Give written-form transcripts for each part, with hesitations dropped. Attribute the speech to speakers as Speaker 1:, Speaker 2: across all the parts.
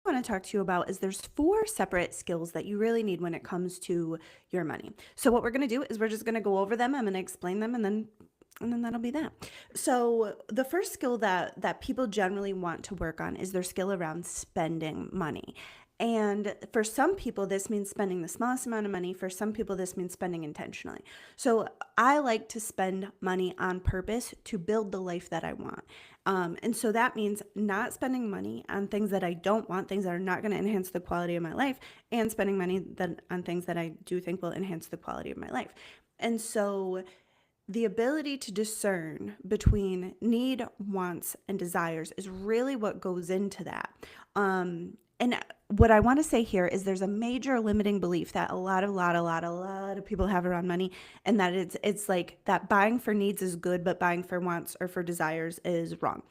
Speaker 1: want to talk to you about is there's four separate skills that you really need when it comes to your money. So what we're going to do is we're just going to go over them. I'm going to explain them and then that'll be that. So the first skill that people generally want to work on is their skill around spending money. And for some people, this means spending the smallest amount of money. For some people, this means spending intentionally. So I like to spend money on purpose to build the life that I want. And so that means not spending money on things that I don't want, things that are not going to enhance the quality of my life, and spending money on things that I do think will enhance the quality of my life. And so the ability to discern between need, wants, and desires is really what goes into that. And what I want to say here is there's a major limiting belief that a lot of people have around money, and that it's like that buying for needs is good, but buying for wants or for desires is wrong.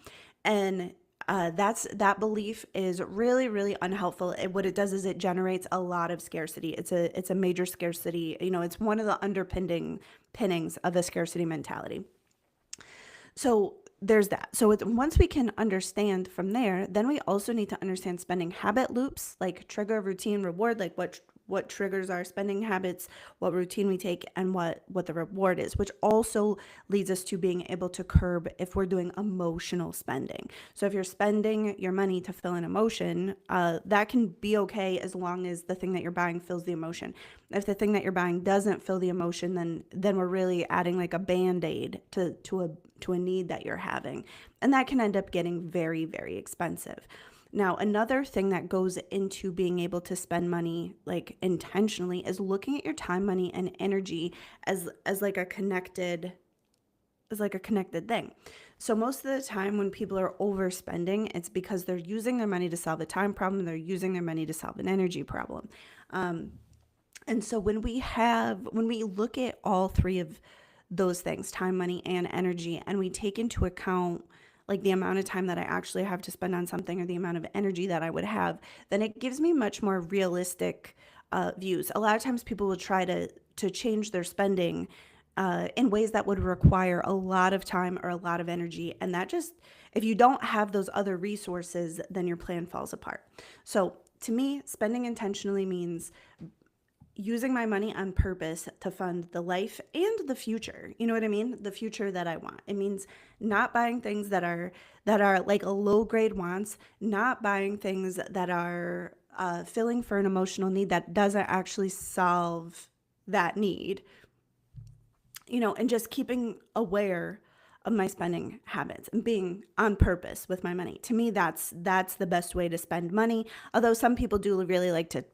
Speaker 1: And that belief is really, really unhelpful. What it does is it generates a lot of scarcity. It's a major scarcity. It's one of the underpinning pinnings of a scarcity mentality. So there's that. So once we can understand from there, then we also need to understand spending habit loops, like trigger, routine, reward, like what triggers our spending habits, what routine we take, and what the reward is, which also leads us to being able to curb if we're doing emotional spending. So if you're spending your money to fill an emotion, that can be okay as long as the thing that you're buying fills the emotion. If the thing that you're buying doesn't fill the emotion, then we're really adding like a band-aid to a need that you're having, and that can end up getting very, very expensive. Now, another thing that goes into being able to spend money like intentionally is looking at your time, money, and energy as like a connected thing. So most of the time when people are overspending, it's because they're using their money to solve a time problem, they're using their money to solve an energy problem. And so when we look at all three of those things, time, money, and energy, and we take into account like the amount of time that I actually have to spend on something or the amount of energy that I would have, then it gives me much more realistic views. A lot of times people will try to change their spending in ways that would require a lot of time or a lot of energy. And that just, if you don't have those other resources, then your plan falls apart. So to me, spending intentionally means using my money on purpose to fund the life and the future. You know what I mean? The future that I want. It means not buying things that are like a low grade wants, not buying things that are filling for an emotional need that doesn't actually solve that need. And just keeping aware of my spending habits and being on purpose with my money. To me, that's the best way to spend money. Although some people do really like to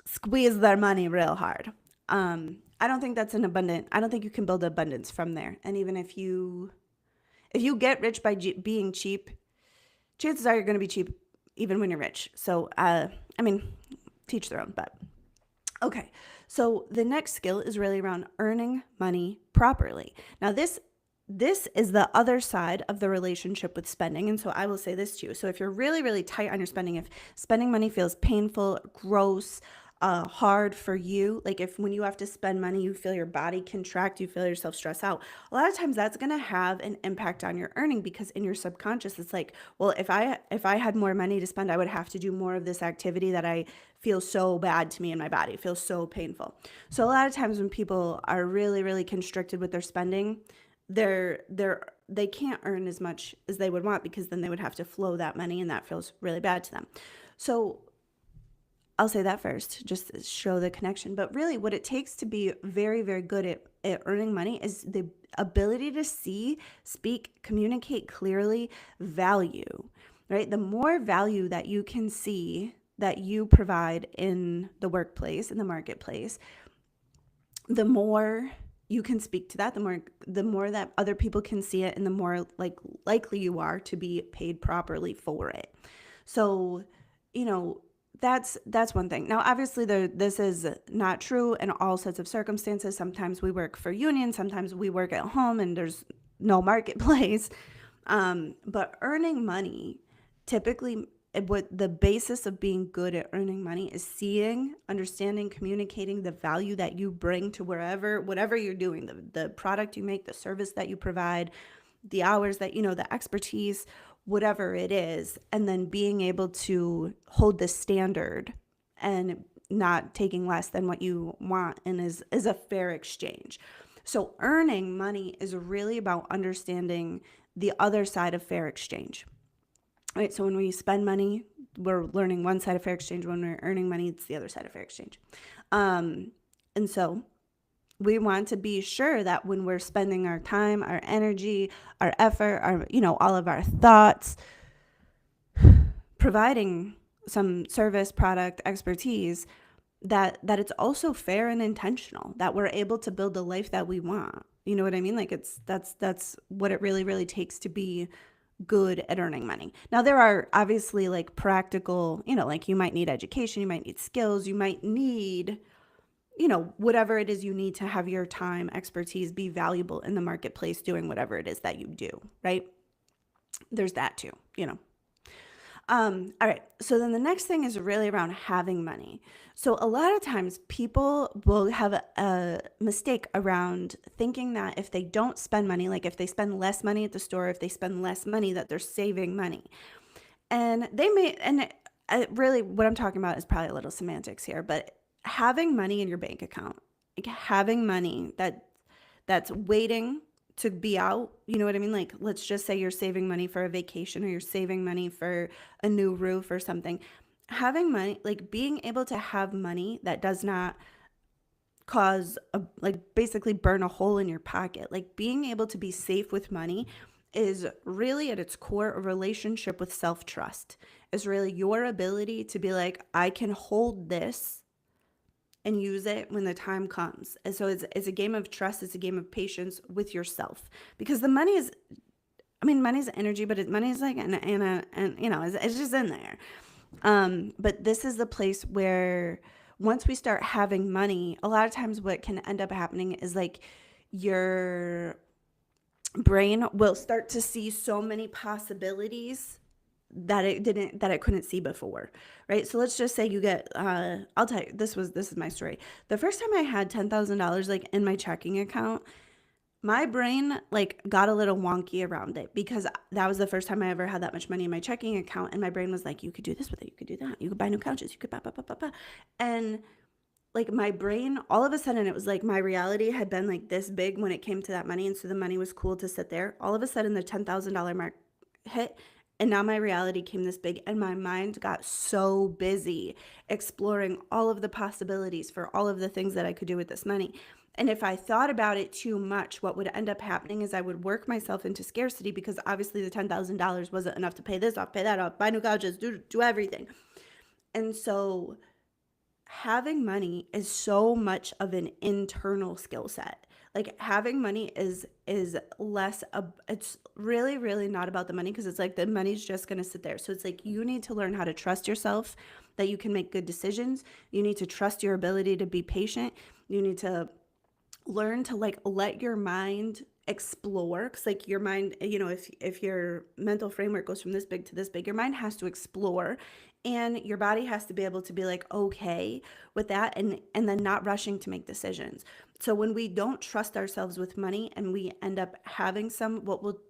Speaker 1: squeeze their money real hard. I don't think that's an abundant. I don't think you can build abundance from there. And even if you get rich by being cheap, chances are you're going to be cheap even when you're rich. So I mean, teach their own. But okay, so the next skill is really around earning money properly. Now this is the other side of the relationship with spending. And so I will say this to you. So if you're really, really tight on your spending, if spending money feels painful, gross, hard for you, like if when you have to spend money, you feel your body contract, you feel yourself stress out, a lot of times that's going to have an impact on your earning because in your subconscious, it's like, well, if I had more money to spend, I would have to do more of this activity that I feel so bad to me in my body, it feels so painful. So a lot of times when people are really, really constricted with their spending, they can't earn as much as they would want because then they would have to flow that money and that feels really bad to them. So I'll say that first, just to show the connection. But really, what it takes to be very, very good at earning money is the ability to see, speak, communicate clearly, value, right? The more value that you can see that you provide in the workplace, in the marketplace, the more you can speak to that, the more that other people can see it, and the more likely you are to be paid properly for it. So, you know, that's one thing. Now, obviously, this is not true in all sets of circumstances. Sometimes we work for unions, sometimes we work at home, and there's no marketplace. But earning money, typically, what the basis of being good at earning money is seeing, understanding, communicating the value that you bring to whatever you're doing, the product you make, the service that you provide, the hours that, the expertise, whatever it is, and then being able to hold the standard and not taking less than what you want and is a fair exchange. So earning money is really about understanding the other side of fair exchange. Right? So when we spend money, we're learning one side of fair exchange. When we're earning money, it's the other side of fair exchange. And so we want to be sure that when we're spending our time, our energy, our effort, our, all of our thoughts, providing some service, product, expertise, that it's also fair and intentional, that we're able to build the life that we want. You know what I mean? Like that's what it really, really takes to be good at earning money. Now, there are obviously like practical, like you might need education, you might need skills, you might need, whatever it is you need to have your time, expertise be valuable in the marketplace doing whatever it is that you do, right? There's that too. All right. So then the next thing is really around having money. So a lot of times people will have a mistake around thinking that if they don't spend money, like if they spend less money at the store, if they spend less money, that they're saving money. And really what I'm talking about is probably a little semantics here, but having money in your bank account, like having money that's waiting to be out, you know what I mean? Like, let's just say you're saving money for a vacation or you're saving money for a new roof or something. Having money, like being able to have money that does not cause basically burn a hole in your pocket, like being able to be safe with money is really at its core a relationship with self-trust. Is really your ability to be like, I can hold this and use it when the time comes. And so it's a game of trust. It's a game of patience with yourself, because the money is, money's energy, but money's like, and it's just in there. But this is the place where once we start having money, a lot of times what can end up happening is like your brain will start to see so many possibilities that it couldn't see before, right? So let's just say you get, I'll tell you, this is my story. The first time I had $10,000 like in my checking account, my brain like got a little wonky around it, because that was the first time I ever had that much money in my checking account. And my brain was like, you could do this with it. You could do that. You could buy new couches. You could blah, blah, blah, blah, blah. And like my brain, all of a sudden it was like my reality had been like this big when it came to that money. And so the money was cool to sit there. All of a sudden the $10,000 mark hit. And now my reality came this big, and my mind got so busy exploring all of the possibilities for all of the things that I could do with this money. And if I thought about it too much, what would end up happening is I would work myself into scarcity, because obviously the $10,000 wasn't enough to pay this off, pay that off, buy new couches, do everything. And so having money is so much of an internal skill set. Like having money is less it's really, really not about the money, because it's like the money's just going to sit there. So it's like you need to learn how to trust yourself, that you can make good decisions. You need to trust your ability to be patient. You need to learn to like let your mind explore, because like your mind, if your mental framework goes from this big to this big, your mind has to explore, and your body has to be able to be like okay with that, and then not rushing to make decisions. So when we don't trust ourselves with money and we end up having what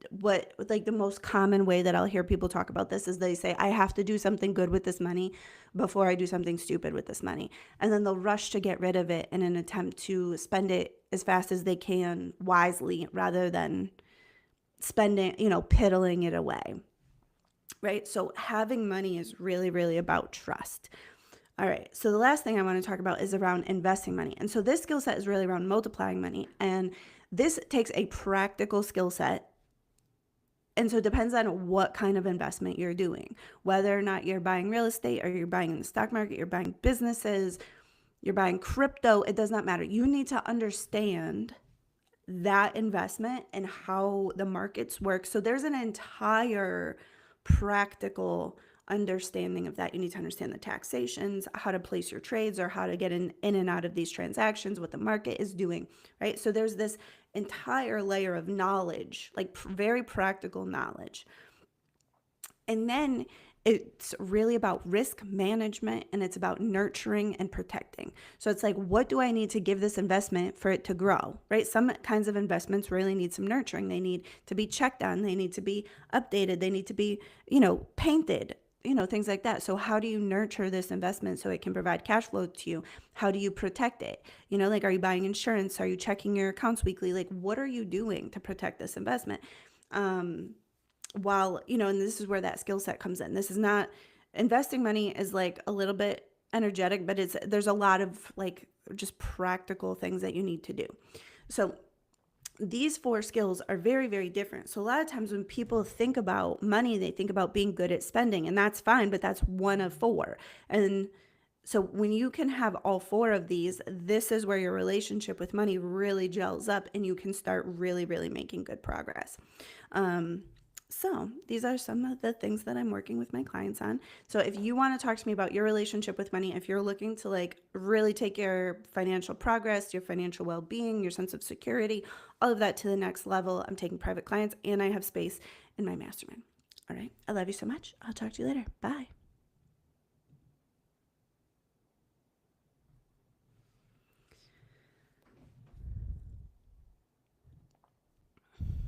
Speaker 1: like the most common way that I'll hear people talk about this is they say, I have to do something good with this money before I do something stupid with this money. And then they'll rush to get rid of it in an attempt to spend it as fast as they can wisely, rather than spending, piddling it away. Right? So having money is really, really about trust. All right. So the last thing I want to talk about is around investing money. And so this skill set is really around multiplying money. And this takes a practical skill set. And so it depends on what kind of investment you're doing, whether or not you're buying real estate, or you're buying in the stock market, you're buying businesses, you're buying crypto. It does not matter. You need to understand that investment and how the markets work. So there's an entire practical understanding of that. You need to understand the taxations, how to place your trades, or how to get in and out of these transactions, what the market is doing, right? So there's this entire layer of knowledge, like very practical knowledge. And then It's really about risk management and it's about nurturing and protecting. So it's like, what do I need to give this investment for it to grow, right? Some kinds of investments really need some nurturing. They need to be checked on, they need to be updated, they need to be, painted, things like that. So how do you nurture this investment so it can provide cash flow to you? How do you protect it? Like, are you buying insurance? Are you checking your accounts weekly? Like, what are you doing to protect this investment? Um, while, and this is where that skill set comes in. This is not, investing money is like a little bit energetic, but there's a lot of like just practical things that you need to do. So these four skills are very, very different. So a lot of times when people think about money, they think about being good at spending, and that's fine, but that's one of four. And so when you can have all four of these, this is where your relationship with money really gels up and you can start really, really making good progress. So these are some of the things that I'm working with my clients on. So if you want to talk to me about your relationship with money, if you're looking to like really take your financial progress, your financial well-being, your sense of security, all of that to the next level, I'm taking private clients and I have space in my mastermind. All right. I love you so much. I'll talk to you later. Bye.